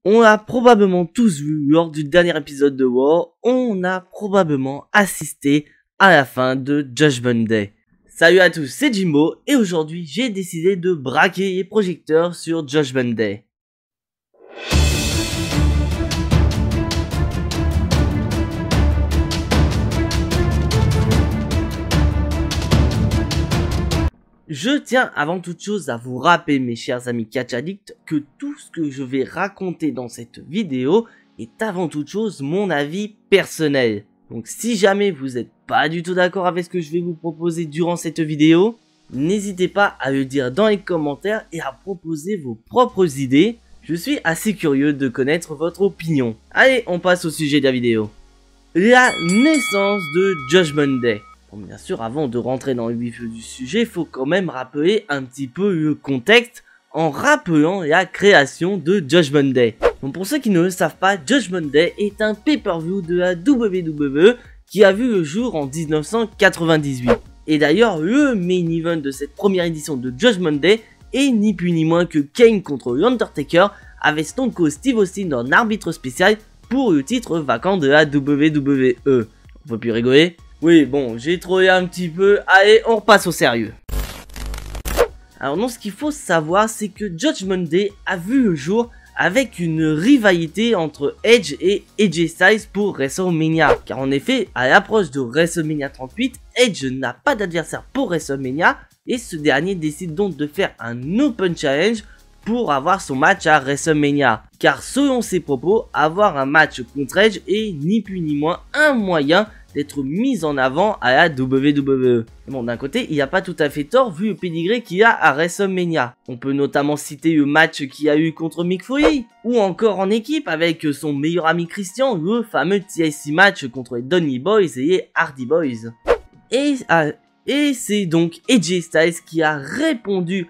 On l'a probablement tous vu lors du dernier épisode de War, on a probablement assisté à la fin de Judgment Day. Salut à tous, c'est Jimbo et aujourd'hui j'ai décidé de braquer les projecteurs sur Judgment Day. Je tiens avant toute chose à vous rappeler mes chers amis catch addicts que tout ce que je vais raconter dans cette vidéo est avant toute chose mon avis personnel. Donc si jamais vous n'êtes pas du tout d'accord avec ce que je vais vous proposer durant cette vidéo, n'hésitez pas à le dire dans les commentaires et à proposer vos propres idées. Je suis assez curieux de connaître votre opinion. Allez, on passe au sujet de la vidéo. La naissance de Judgment Day. Bon, bien sûr, avant de rentrer dans le vif du sujet, il faut quand même rappeler un petit peu le contexte en rappelant la création de Judgment Day. Donc pour ceux qui ne le savent pas, Judgment Day est un pay-per-view de la WWE qui a vu le jour en 1998. Et d'ailleurs, le main event de cette première édition de Judgment Day est ni plus ni moins que Kane contre l'Undertaker avec Stone Cold Steve Austin en arbitre spécial pour le titre vacant de la WWE. On peut plus rigoler? Oui, bon, j'ai trollé un petit peu, allez, on repasse au sérieux. Alors non, ce qu'il faut savoir, c'est que Judgment Day a vu le jour avec une rivalité entre Edge et AJ Styles pour WrestleMania. Car en effet, à l'approche de WrestleMania 38, Edge n'a pas d'adversaire pour WrestleMania et ce dernier décide donc de faire un Open Challenge pour avoir son match à WrestleMania. Car selon ses propos, avoir un match contre Edge est ni plus ni moins un moyen d'être mis en avant à la WWE. Bon, d'un côté, il n'y a pas tout à fait tort vu le pédigré qu'il y a à WrestleMania. On peut notamment citer le match qu'il y a eu contre Mick Foley, ou encore en équipe avec son meilleur ami Christian, le fameux TLC match contre les Dudley Boys et les Hardy Boys. Et c'est donc AJ Styles qui a répondu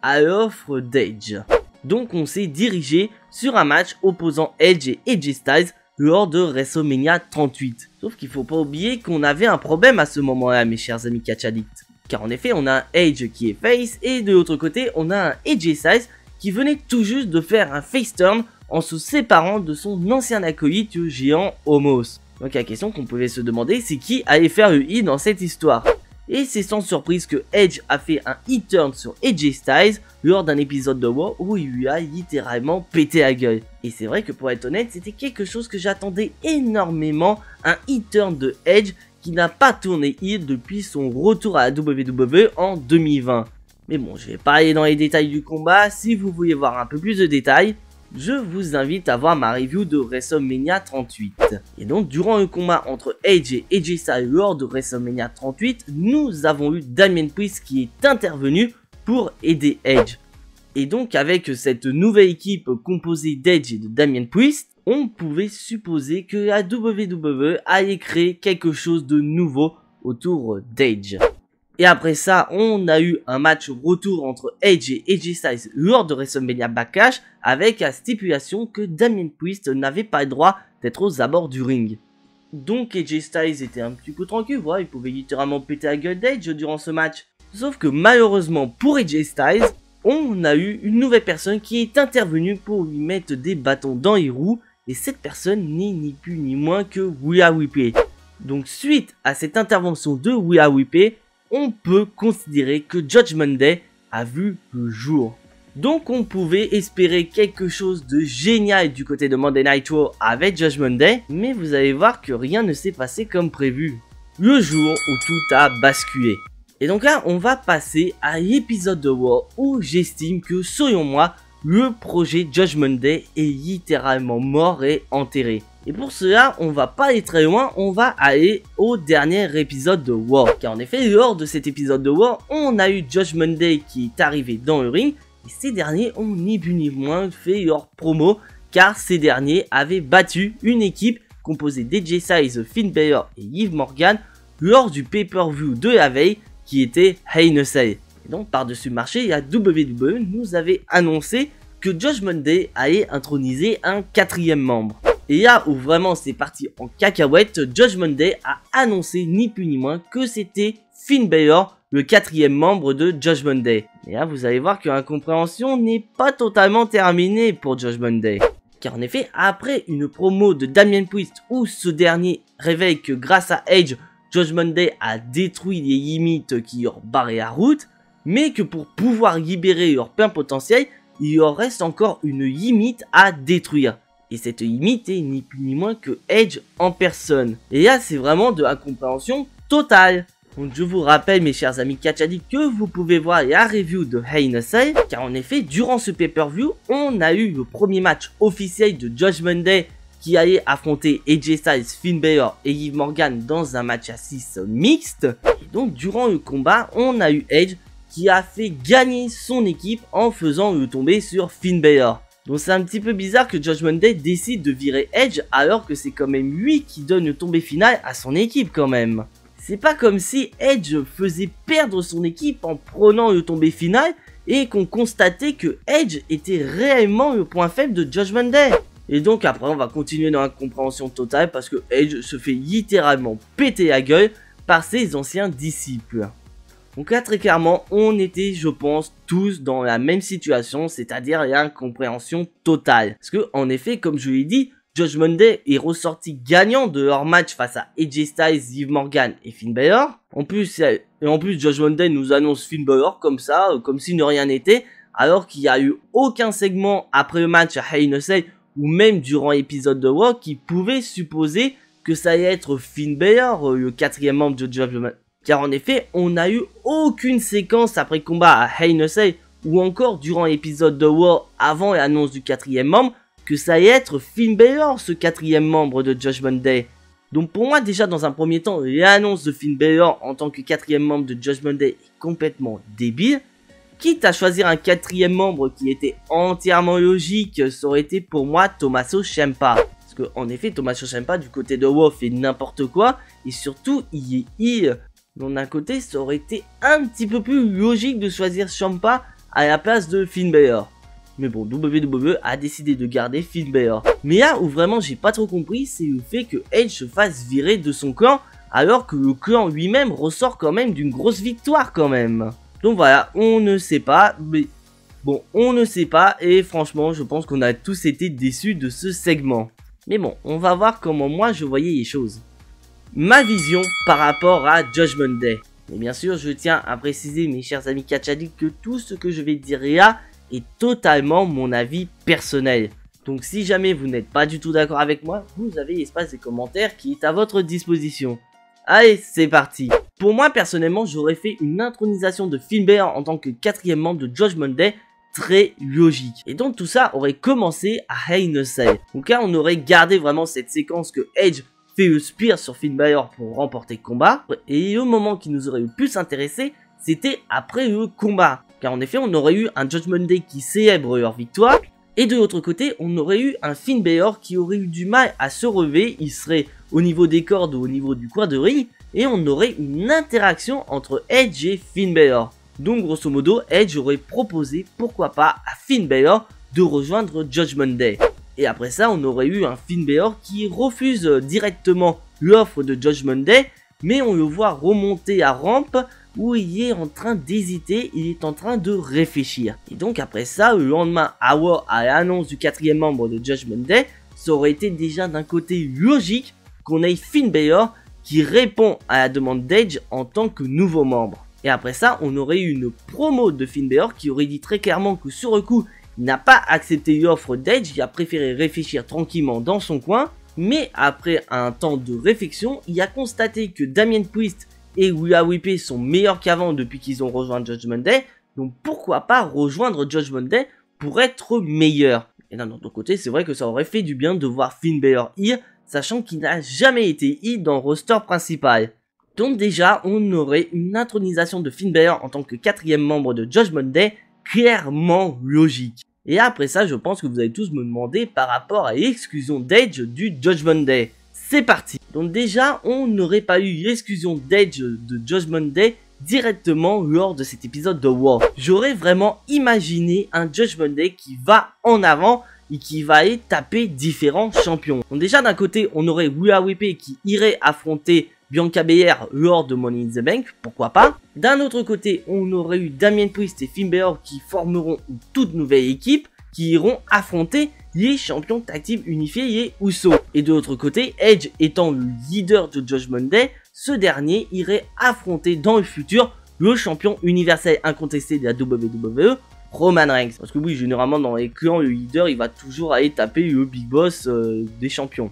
à l'offre d'Edge. Donc on s'est dirigé sur un match opposant Edge et AJ Styles lors de WrestleMania 38. Sauf qu'il faut pas oublier qu'on avait un problème à ce moment-là, mes chers amis catch addicts. Car en effet, on a un Edge qui est face et de l'autre côté, on a un AJ Styles qui venait tout juste de faire un face turn en se séparant de son ancien acolyte, le géant Omos. Donc la question qu'on pouvait se demander, c'est qui allait faire le heal dans cette histoire. Et c'est sans surprise que Edge a fait un hit turn sur AJ Styles lors d'un épisode de War où il lui a littéralement pété la gueule. Et c'est vrai que pour être honnête, c'était quelque chose que j'attendais énormément, un hit turn de Edge qui n'a pas tourné heel depuis son retour à la WWE en 2020. Mais bon, je vais pas aller dans les détails du combat, si vous voulez voir un peu plus de détails, je vous invite à voir ma review de WrestleMania 38. Et donc, durant le combat entre Edge et AJ Styles lors de WrestleMania 38, nous avons eu Damien Priest qui est intervenu pour aider Edge. Et donc, avec cette nouvelle équipe composée d'Edge et de Damien Priest, on pouvait supposer que la WWE allait créer quelque chose de nouveau autour d'Edge. Et après ça, on a eu un match retour entre Edge et AJ Styles lors de WrestleMania Backlash avec la stipulation que Damien Priest n'avait pas le droit d'être aux abords du ring. Donc AJ Styles était un petit peu tranquille, voilà, il pouvait littéralement péter la gueule d'Edge durant ce match. Sauf que malheureusement pour AJ Styles, on a eu une nouvelle personne qui est intervenue pour lui mettre des bâtons dans les roues et cette personne n'est ni plus ni moins que Rhea Ripley. Donc suite à cette intervention de Rhea Ripley, on peut considérer que Judgment Day a vu le jour. Donc on pouvait espérer quelque chose de génial du côté de Monday Night Raw avec Judgment Day, mais vous allez voir que rien ne s'est passé comme prévu. Le jour où tout a basculé. Et donc là, on va passer à l'épisode de Raw où j'estime que, selon moi, le projet Judgment Day est littéralement mort et enterré. Et pour cela, on va pas aller très loin, on va aller au dernier épisode de War. Car en effet, lors de cet épisode de War, on a eu Judgment Day qui est arrivé dans le ring. Et ces derniers ont ni plus ni moins fait leur promo, car ces derniers avaient battu une équipe composée d'AJ Styles, Finn Balor et Liv Morgan lors du pay-per-view de la veille qui était Hell in a Cell. Et donc par-dessus le marché, la WWE nous avait annoncé que Judgment Day allait introniser un 4e membre. Et là où vraiment c'est parti en cacahuète, Judgment Day a annoncé ni plus ni moins que c'était Finn Balor, le 4e membre de Judgment Day. Et là, vous allez voir que l'incompréhension n'est pas totalement terminée pour Judgment Day. Car en effet, après une promo de Damien Priest où ce dernier révèle que grâce à Edge, Judgment Day a détruit les limites qui leur barraient la route, mais que pour pouvoir libérer leur plein potentiel, il leur reste encore une limite à détruire. Et cette limite est ni plus ni moins que Edge en personne. Et là, c'est vraiment de l'incompréhension totale. Donc je vous rappelle mes chers amis catch addicts que vous pouvez voir la review de Hell in a Cell, car en effet durant ce pay-per-view on a eu le premier match officiel de Judgment Day qui allait affronter AJ Styles, Finn Balor et Liv Morgan dans un match à 6 mixte. Et donc durant le combat on a eu Edge qui a fait gagner son équipe en faisant le tomber sur Finn Balor. Donc c'est un petit peu bizarre que Judgment Day décide de virer Edge alors que c'est quand même lui qui donne le tombé final à son équipe quand même. C'est pas comme si Edge faisait perdre son équipe en prenant le tombé final et qu'on constatait que Edge était réellement le point faible de Judgment Day. Et donc après on va continuer dans la compréhension totale parce que Edge se fait littéralement péter la gueule par ses anciens disciples. Donc là très clairement on était je pense tous dans la même situation, c'est-à-dire l'incompréhension totale. Parce que en effet comme je l'ai dit, Judgment Day est ressorti gagnant de leur match face à AJ Styles, Liv Morgan et Finn Balor. En plus Judgment Day nous annonce Finn Balor comme ça, comme si ne rien n'était, alors qu'il n'y a eu aucun segment après le match à Hell in a Cell ou même durant l'épisode de Raw qui pouvait supposer que ça allait être Finn Balor, le 4e membre de Judgment. Car en effet, on n'a eu aucune séquence après combat à Hell in a Cell ou encore durant l'épisode de Raw avant l'annonce du 4e membre que ça allait être Finn Balor, ce 4e membre de Judgment Day. Donc pour moi déjà dans un premier temps, l'annonce de Finn Balor en tant que 4e membre de Judgment Day est complètement débile. Quitte à choisir un 4e membre qui était entièrement logique, ça aurait été pour moi Tommaso Ciampa. Parce que en effet Tommaso Ciampa du côté de Raw fait n'importe quoi et surtout il est heel. Donc d'un côté ça aurait été un petit peu plus logique de choisir Ciampa à la place de Finn Balor. Mais bon, WWE a décidé de garder Finn Balor. Mais là où vraiment j'ai pas trop compris, c'est le fait que Edge se fasse virer de son clan, alors que le clan lui-même ressort quand même d'une grosse victoire quand même. Donc voilà, on ne sait pas, mais bon, on ne sait pas, et franchement, je pense qu'on a tous été déçus de ce segment. Mais bon, on va voir comment moi je voyais les choses. Ma vision par rapport à Judgment Day. Mais bien sûr, je tiens à préciser, mes chers amis catch addicts, que tout ce que je vais dire là est totalement mon avis personnel. Donc si jamais vous n'êtes pas du tout d'accord avec moi, vous avez l'espace des commentaires qui est à votre disposition. Allez, c'est parti. Pour moi personnellement, j'aurais fait une intronisation de Finn Balor en tant que 4e membre de Judgment Day très logique. Et donc tout ça aurait commencé à Hell in a Cell. Donc là on aurait gardé vraiment cette séquence que Edge fait le spear sur Finn Balor pour remporter le combat. Et le moment qui nous aurait le plus intéressé, c'était après le combat. Car en effet, on aurait eu un Judgment Day qui célèbre leur victoire. Et de l'autre côté, on aurait eu un Finn Balor qui aurait eu du mal à se relever. Il serait au niveau des cordes ou au niveau du coin de ring. Et on aurait une interaction entre Edge et Finn Balor. Donc grosso modo, Edge aurait proposé, pourquoi pas, à Finn Balor de rejoindre Judgment Day. Et après ça, on aurait eu un Finn Balor qui refuse directement l'offre de Judgment Day. Mais on le voit remonter à rampe où il est en train d'hésiter, il est en train de réfléchir. Et donc après ça, le lendemain à Raw, à l'annonce du 4e membre de Judgment Day, ça aurait été déjà d'un côté logique qu'on ait Finn Balor qui répond à la demande d'Edge en tant que nouveau membre. Et après ça, on aurait eu une promo de Finn Balor qui aurait dit très clairement que sur le coup, il n'a pas accepté l'offre d'Edge, il a préféré réfléchir tranquillement dans son coin. Mais après un temps de réflexion, il a constaté que Damien Priest et Rhea Ripley sont meilleurs qu'avant depuis qu'ils ont rejoint Judgment Day. Donc pourquoi pas rejoindre Judgment Day pour être meilleur. Et d'un autre côté, c'est vrai que ça aurait fait du bien de voir Finn Balor heel, sachant qu'il n'a jamais été heel dans le roster principal. Donc déjà, on aurait une intronisation de Finn Balor en tant que 4e membre de Judgment Day clairement logique. Et après ça, je pense que vous allez tous me demander par rapport à l'exclusion d'Edge du Judgment Day. C'est parti. Donc déjà, on n'aurait pas eu l'exclusion d'Edge de Judgment Day directement lors de cet épisode de Raw. J'aurais vraiment imaginé un Judgment Day qui va en avant et qui va aller taper différents champions. Donc déjà d'un côté, on aurait Rhea Ripley qui irait affronter Bianca Belair lors de Money in the Bank, pourquoi pas. D'un autre côté, on aurait eu Damien Priest et Finn Balor qui formeront une toute nouvelle équipe qui iront affronter les champions tag team unifiés les Usos. Et de l'autre côté, Edge étant le leader de Judgment Day, ce dernier irait affronter dans le futur le champion universel incontesté de la WWE, Roman Reigns. Parce que oui, généralement dans les clans, le leader il va toujours aller taper le big boss des champions.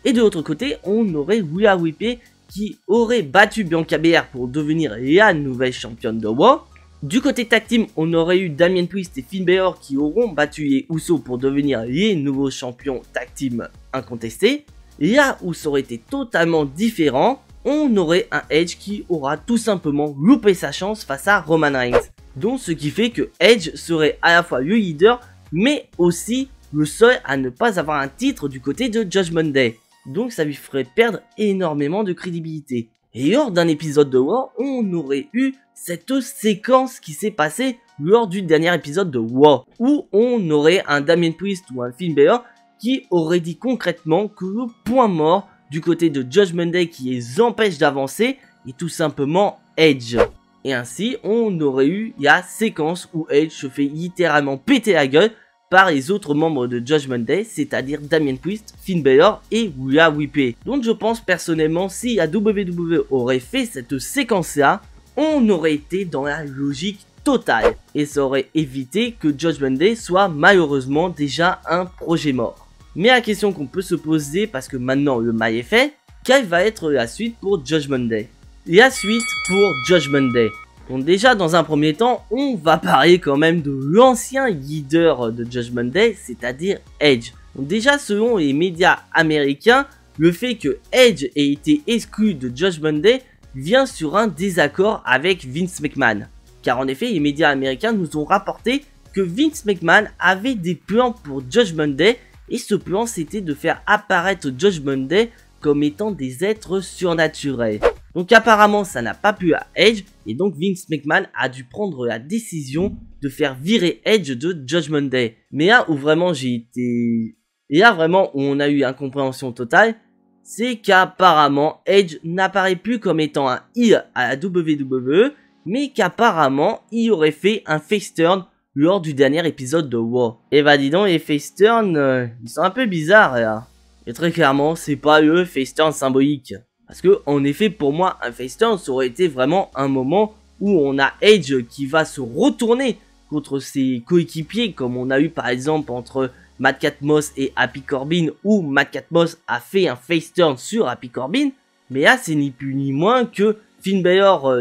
Et de l'autre côté, on aurait Rhea Ripley qui aurait battu Bianca Belair pour devenir la nouvelle championne de Raw. Du côté tag team, on aurait eu Damien Priest et Finn Balor qui auront battu les Usos pour devenir les nouveaux champions tag team incontestés. Là où ça aurait été totalement différent, on aurait un Edge qui aura tout simplement loupé sa chance face à Roman Reigns. Donc ce qui fait que Edge serait à la fois le leader, mais aussi le seul à ne pas avoir un titre du côté de Judgment Day. Donc ça lui ferait perdre énormément de crédibilité. Et lors d'un épisode de Raw, on aurait eu cette séquence qui s'est passée lors du dernier épisode de Raw, où on aurait un Damien Priest ou un Finn Balor qui aurait dit concrètement que le point mort du côté de Judgment Day qui les empêche d'avancer est tout simplement Edge. Et ainsi, on aurait eu la séquence où Edge se fait littéralement péter la gueule par les autres membres de Judgment Day, c'est-à-dire Damien Priest, Finn Balor et Rhea Ripley. Donc je pense personnellement, si la WWE aurait fait cette séquence-là, on aurait été dans la logique totale. Et ça aurait évité que Judgment Day soit malheureusement déjà un projet mort. Mais la question qu'on peut se poser, parce que maintenant le mal est fait, quelle va être la suite pour Judgment Day? La suite pour Judgment Day. Donc déjà dans un premier temps, on va parler quand même de l'ancien leader de Judgment Day, c'est-à-dire Edge. Donc déjà selon les médias américains, le fait que Edge ait été exclu de Judgment Day vient sur un désaccord avec Vince McMahon. Car en effet, les médias américains nous ont rapporté que Vince McMahon avait des plans pour Judgment Day, et ce plan c'était de faire apparaître Judgment Day comme étant des êtres surnaturels. Donc apparemment ça n'a pas plu à Edge, et donc Vince McMahon a dû prendre la décision de faire virer Edge de Judgment Day. Mais là où vraiment j'ai été... Et là vraiment où on a eu incompréhension totale, c'est qu'apparemment Edge n'apparaît plus comme étant un heel à la WWE, mais qu'apparemment il aurait fait un face turn lors du dernier épisode de Raw. Et bah dis donc, les face turns, ils sont un peu bizarres là. Et très clairement, c'est pas le face turn symbolique. Parce que, en effet, pour moi, un face turn, ça aurait été vraiment un moment où on a Edge qui va se retourner contre ses coéquipiers, comme on a eu par exemple entre Matt Catmoss et Happy Corbin, où Matt Catmoss a fait un face turn sur Happy Corbin. Mais là, c'est ni plus ni moins que Finn Balor...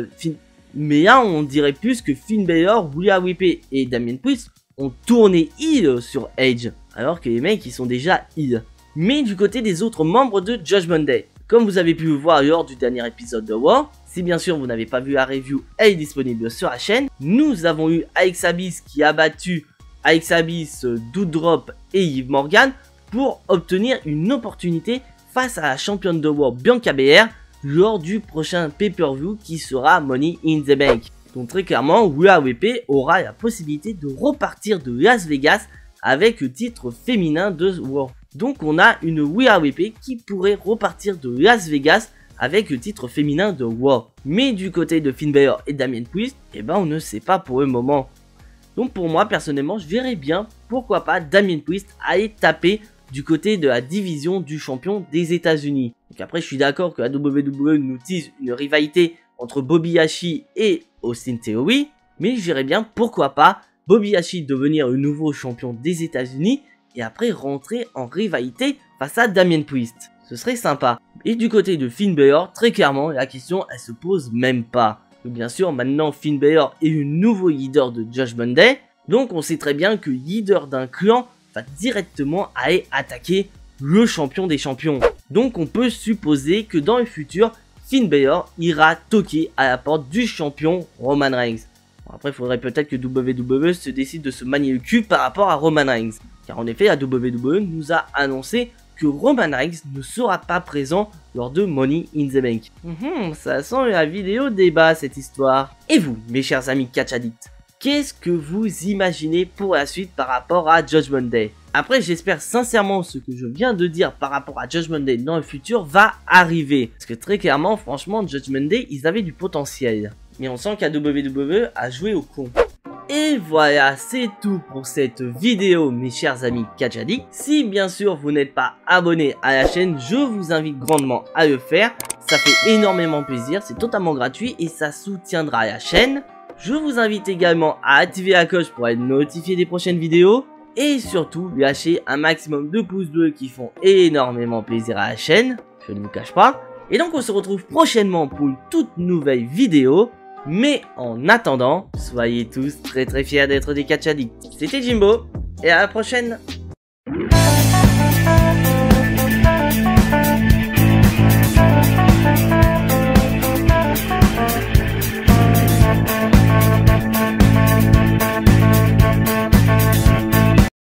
Mais là, on dirait plus que Finn Balor, Rhea Ripley et Damien Priest ont tourné heel sur Edge, alors que les mecs, ils sont déjà heel. Mais du côté des autres membres de Judgment Day, comme vous avez pu le voir lors du dernier épisode de Raw, si bien sûr vous n'avez pas vu la review, elle est disponible sur la chaîne. Nous avons eu Alex Abyss qui a battu Alex Abyss, Doudrop et Liv Morgan pour obtenir une opportunité face à la championne de Raw Bianca Belair lors du prochain pay-per-view qui sera Money in the Bank. Donc très clairement, Rhea Ripley aura la possibilité de repartir de Las Vegas avec le titre féminin de Raw. Donc on a une Rhea Ripley qui pourrait repartir de Las Vegas avec le titre féminin de Raw. Mais du côté de Finn Balor et Damien Priest, eh ben on ne sait pas pour le moment. Donc pour moi personnellement, je verrais bien, pourquoi pas, Damien Priest aller taper du côté de la division du champion des États-Unis. Donc après je suis d'accord que la WWE nous tease une rivalité entre Bobby Lashley et Austin Theory, mais je verrais bien, pourquoi pas, Bobby Lashley devenir le nouveau champion des États-Unis et après rentrer en rivalité face à Damien Priest. Ce serait sympa. Et du côté de Finn Balor, très clairement, la question elle se pose même pas. Donc bien sûr, maintenant Finn Balor est le nouveau leader de Judgment Day, donc on sait très bien que le leader d'un clan va directement aller attaquer le champion des champions. Donc on peut supposer que dans le futur, Finn Balor ira toquer à la porte du champion Roman Reigns. Bon, après, il faudrait peut-être que WWE se décide de se manier le cul par rapport à Roman Reigns. Car en effet, la WWE nous a annoncé que Roman Reigns ne sera pas présent lors de Money in the Bank. Ça sent la vidéo débat cette histoire. Et vous, mes chers amis catch addicts, qu'est-ce que vous imaginez pour la suite par rapport à Judgment Day? Après, j'espère sincèrement ce que je viens de dire par rapport à Judgment Day dans le futur va arriver. Parce que très clairement, franchement, Judgment Day, ils avaient du potentiel. Mais on sent qu'à WWE a joué au con. Et voilà, c'est tout pour cette vidéo, mes chers amis Catch Addicts. Si bien sûr vous n'êtes pas abonné à la chaîne, je vous invite grandement à le faire. Ça fait énormément plaisir, c'est totalement gratuit et ça soutiendra la chaîne. Je vous invite également à activer la cloche pour être notifié des prochaines vidéos. Et surtout, lâchez un maximum de pouces bleus qui font énormément plaisir à la chaîne. Je ne vous cache pas. Et donc on se retrouve prochainement pour une toute nouvelle vidéo. Mais en attendant, soyez tous très fiers d'être des Catch Addicts. C'était Jimbo, et à la prochaine.